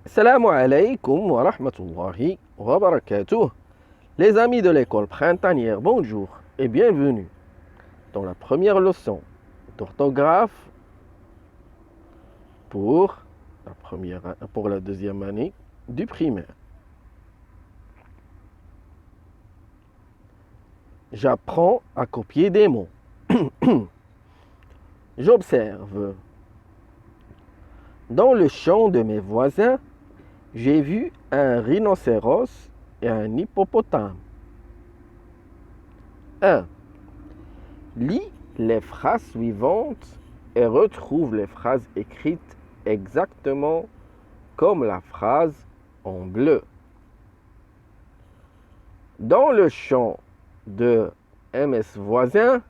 Salam alaikum wa rahmatullahi wa barakatuh. Les amis de l'école printanière, bonjour et bienvenue dans la première leçon d'orthographe pour la deuxième année du primaire. J'apprends à copier des mots. J'observe. Dans le champ de mes voisins, j'ai vu un rhinocéros et un hippopotame. 1. Lis les phrases suivantes et retrouve les phrases écrites exactement comme la phrase en bleu. Dans le champ de MS voisin,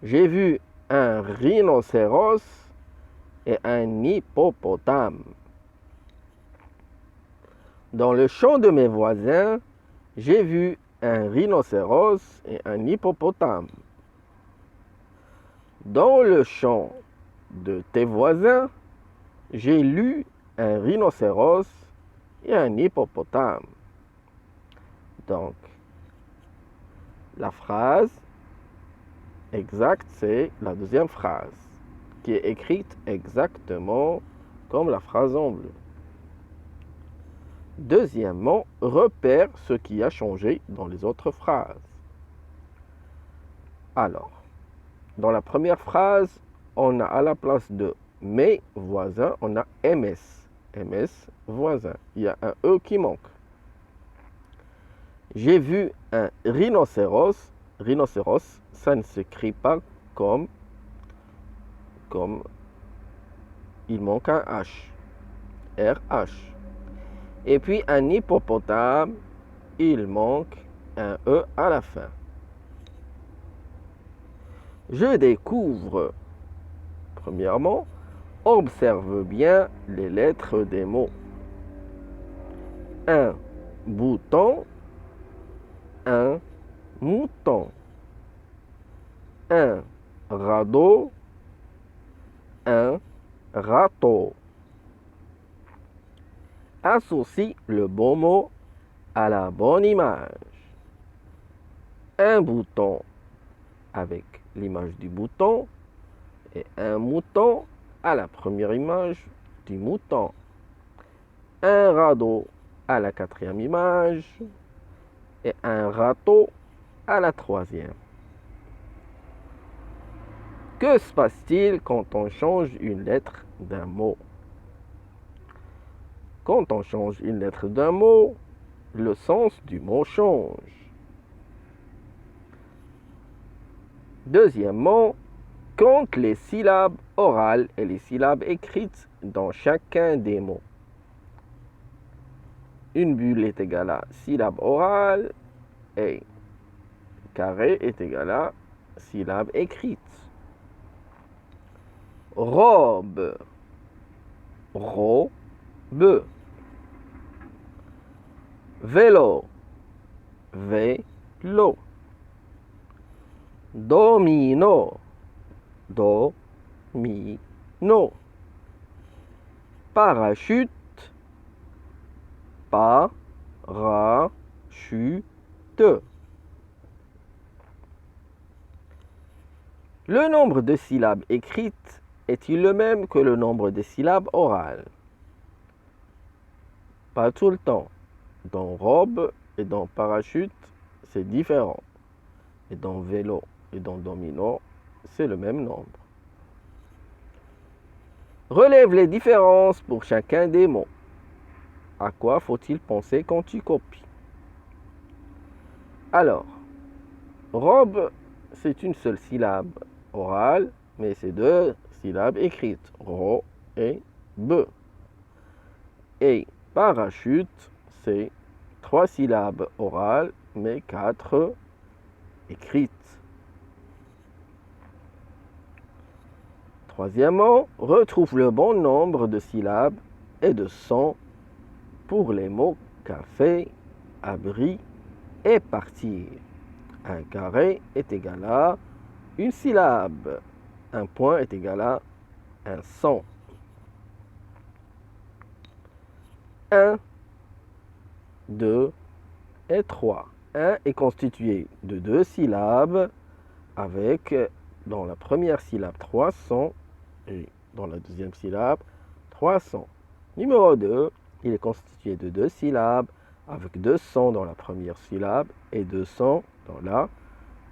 j'ai vu un rhinocéros et un hippopotame. Dans le champ de mes voisins, j'ai vu un rhinocéros et un hippopotame. Dans le champ de tes voisins, j'ai lu un rhinocéros et un hippopotame. Donc, la phrase exacte, c'est la deuxième phrase, qui est écrite exactement comme la phrase en bleu. Deuxièmement, repère ce qui a changé dans les autres phrases. Alors, dans la première phrase, on a à la place de mes voisins, on a MS. MS, voisin. Il y a un E qui manque. J'ai vu un rhinocéros. Rhinocéros, ça ne s'écrit pas comme il manque un H. RH. Et puis un hippopotame, il manque un E à la fin. Je découvre. Premièrement, observe bien les lettres des mots. Un bouton, un mouton. Un radeau, un râteau. Associe le bon mot à la bonne image. Un bouton avec l'image du bouton et un mouton à la première image du mouton. Un radeau à la quatrième image et un râteau à la troisième. Que se passe-t-il quand on change une lettre d'un mot? Quand on change une lettre d'un mot, le sens du mot change. Deuxièmement, compte les syllabes orales et les syllabes écrites dans chacun des mots. Une bulle est égale à syllabe orale et carré est égal à syllabe écrite. Robe, robe. Vélo, vélo. Domino, domino. Parachute, parachute. Le nombre de syllabes écrites est-il le même que le nombre de syllabes orales? Pas tout le temps. Dans robe et dans parachute, c'est différent. Et dans vélo et dans domino, c'est le même nombre. Relève les différences pour chacun des mots. À quoi faut-il penser quand tu copies? Alors, robe, c'est une seule syllabe orale, mais c'est deux syllabes écrites, ro et be. Et parachute, c'est trois syllabes orales, mais quatre écrites. Troisièmement, retrouve le bon nombre de syllabes et de sons pour les mots café, abri et partir. Un carré est égal à une syllabe. Un point est égal à un son. 1, 2 et 3. 1 est constitué de 2 syllabes avec dans la première syllabe 300 et dans la deuxième syllabe 300. Numéro 2, il est constitué de 2 syllabes avec 200 dans la première syllabe et 200 dans la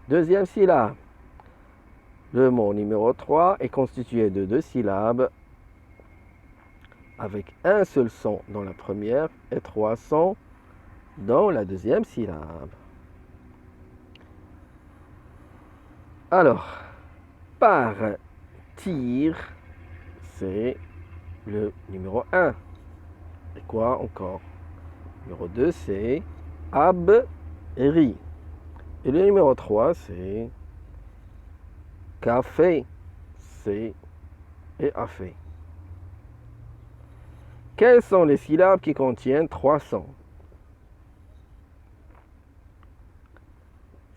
deuxième syllabe. Le mot numéro 3 est constitué de 2 syllabes avec un seul son dans la première et 300 dans la deuxième syllabe. Alors, partir, c'est le numéro 1. Et quoi encore? Numéro 2, c'est abri. Et le numéro 3, c'est café, c'est et afé. Quelles sont les syllabes qui contiennent 300?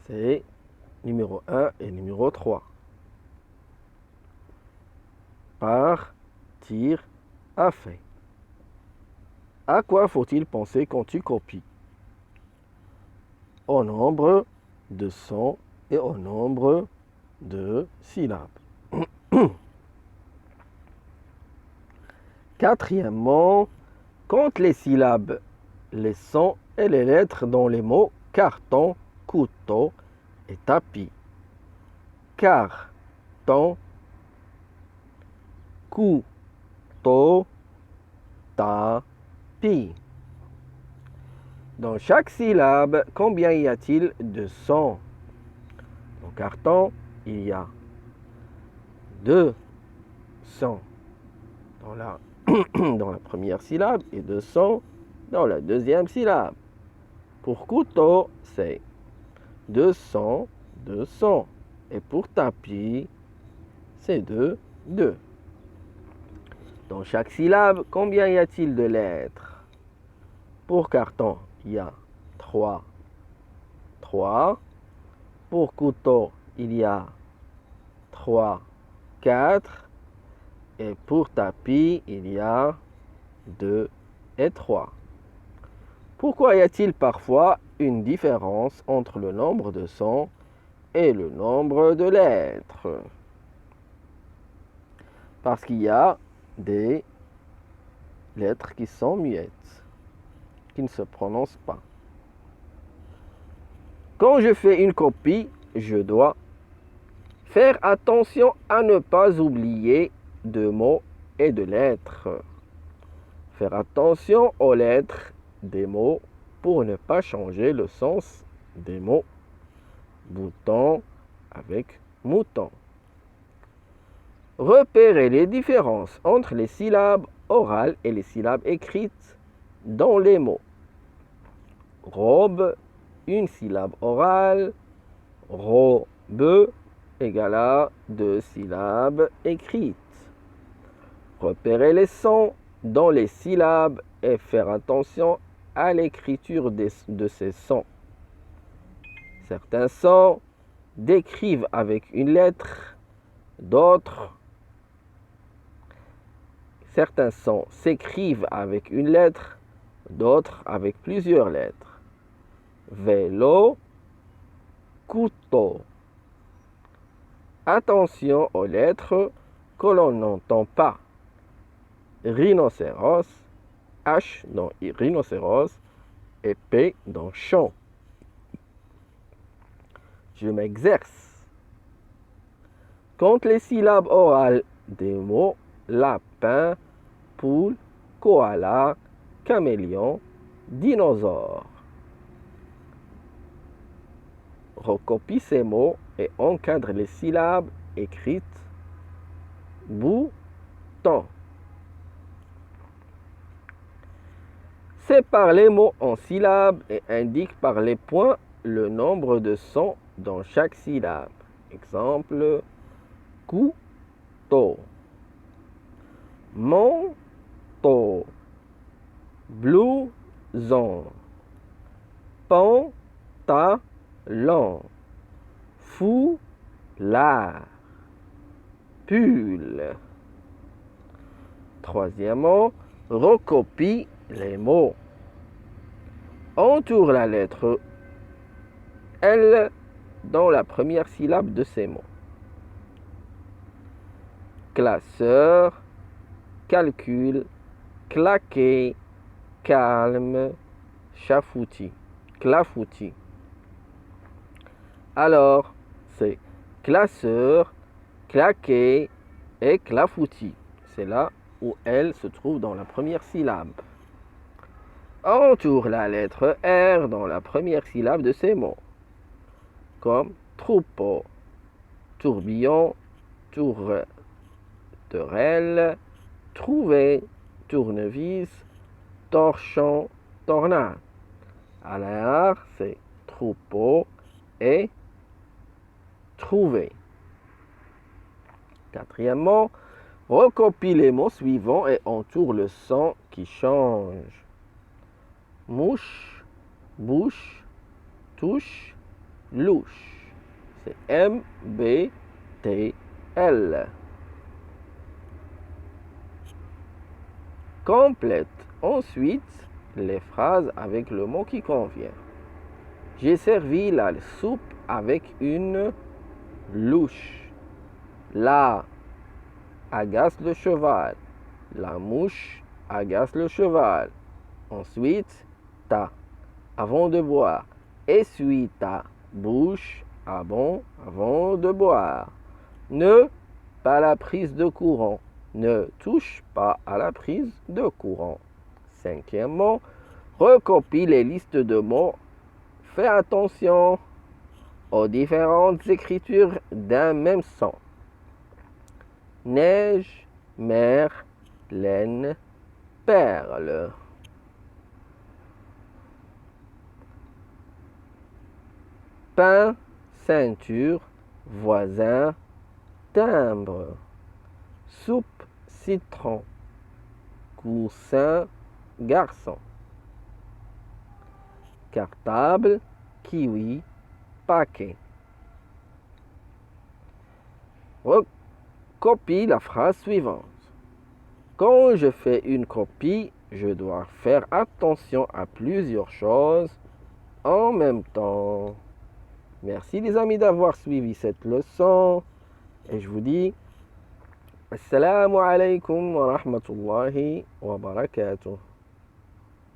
C'est numéro 1 et numéro 3. Partir, afé. À quoi faut-il penser quand tu copies? Au nombre de sons et au nombre de syllabes. Quatrièmement, compte les syllabes, les sons et les lettres dans les mots carton, couteau et tapis. Carton, couteau, tapis. Dans chaque syllabe, combien y a-t-il de sons? Dans carton, il y a 2 sons dans la première syllabe et 2 sons dans la deuxième syllabe. Pour couteau, c'est 2 sons, 2 sons. Et pour tapis, c'est 2, 2. Dans chaque syllabe, combien y a-t-il de lettres? Pour carton, il y a 3, 3. Pour couteau, il y a 3, 4. Et pour tapis, il y a 2 et 3. Pourquoi y a-t-il parfois une différence entre le nombre de sons et le nombre de lettres? Parce qu'il y a des lettres qui sont muettes, qui ne se prononcent pas. Quand je fais une copie, je dois faire attention à ne pas oublier de mots et de lettres. Faire attention aux lettres des mots pour ne pas changer le sens des mots. Bouton avec mouton. Repérer les différences entre les syllabes orales et les syllabes écrites dans les mots. Robe, une syllabe orale. Robe égale à 2 syllabes écrites. Repérer les sons dans les syllabes et faire attention à l'écriture de ces sons. Certains sons décrivent avec une lettre, certains sons s'écrivent avec une lettre, d'autres avec plusieurs lettres. Vélo, couteau. Attention aux lettres que l'on n'entend pas. Rhinocéros, H dans rhinocéros et P dans champ. Je m'exerce. Compte les syllabes orales des mots lapin, poule, koala, caméléon, dinosaure. Recopie ces mots et encadre les syllabes écrites. Bouton. Sépare les mots en syllabes et indique par les points le nombre de sons dans chaque syllabe. Exemple, couteau, manteau, blouson, pantalon, foulard, pull. Troisièmement, recopie les mots. Entoure la lettre L dans la première syllabe de ces mots. Classeur, calcul, claquer, calme, chafoutis, clafoutis. Alors, c'est classeur, claquer et clafoutis. C'est là où elle se trouve dans la première syllabe. Entoure la lettre R dans la première syllabe de ces mots, comme troupeau, tourbillon, tourterelle, trouver, tournevis, torchon, tornade. Alors, c'est troupeau et trouver. Quatrièmement, recopie les mots suivants et entoure le son qui change. Mouche, bouche, touche, louche. C'est M-B-T-L. Complète ensuite les phrases avec le mot qui convient. J'ai servi la soupe avec une louche. La agace le cheval. La mouche agace le cheval. Ensuite, ta. Avant de boire. Essuie ta bouche avant de boire. Ne pas la prise de courant. Ne touche pas à la prise de courant. Cinquièmement, recopie les listes de mots. Fais attention aux différentes écritures d'un même son. Neige, mer, laine, perle. Pain, ceinture, voisin, timbre. Soupe, citron. Coussin, garçon. Cartable, kiwi, paquet. Copie la phrase suivante. Quand je fais une copie, je dois faire attention à plusieurs choses en même temps. Merci les amis d'avoir suivi cette leçon et je vous dis Assalamu alaikum wa rahmatullahi wa barakatuh.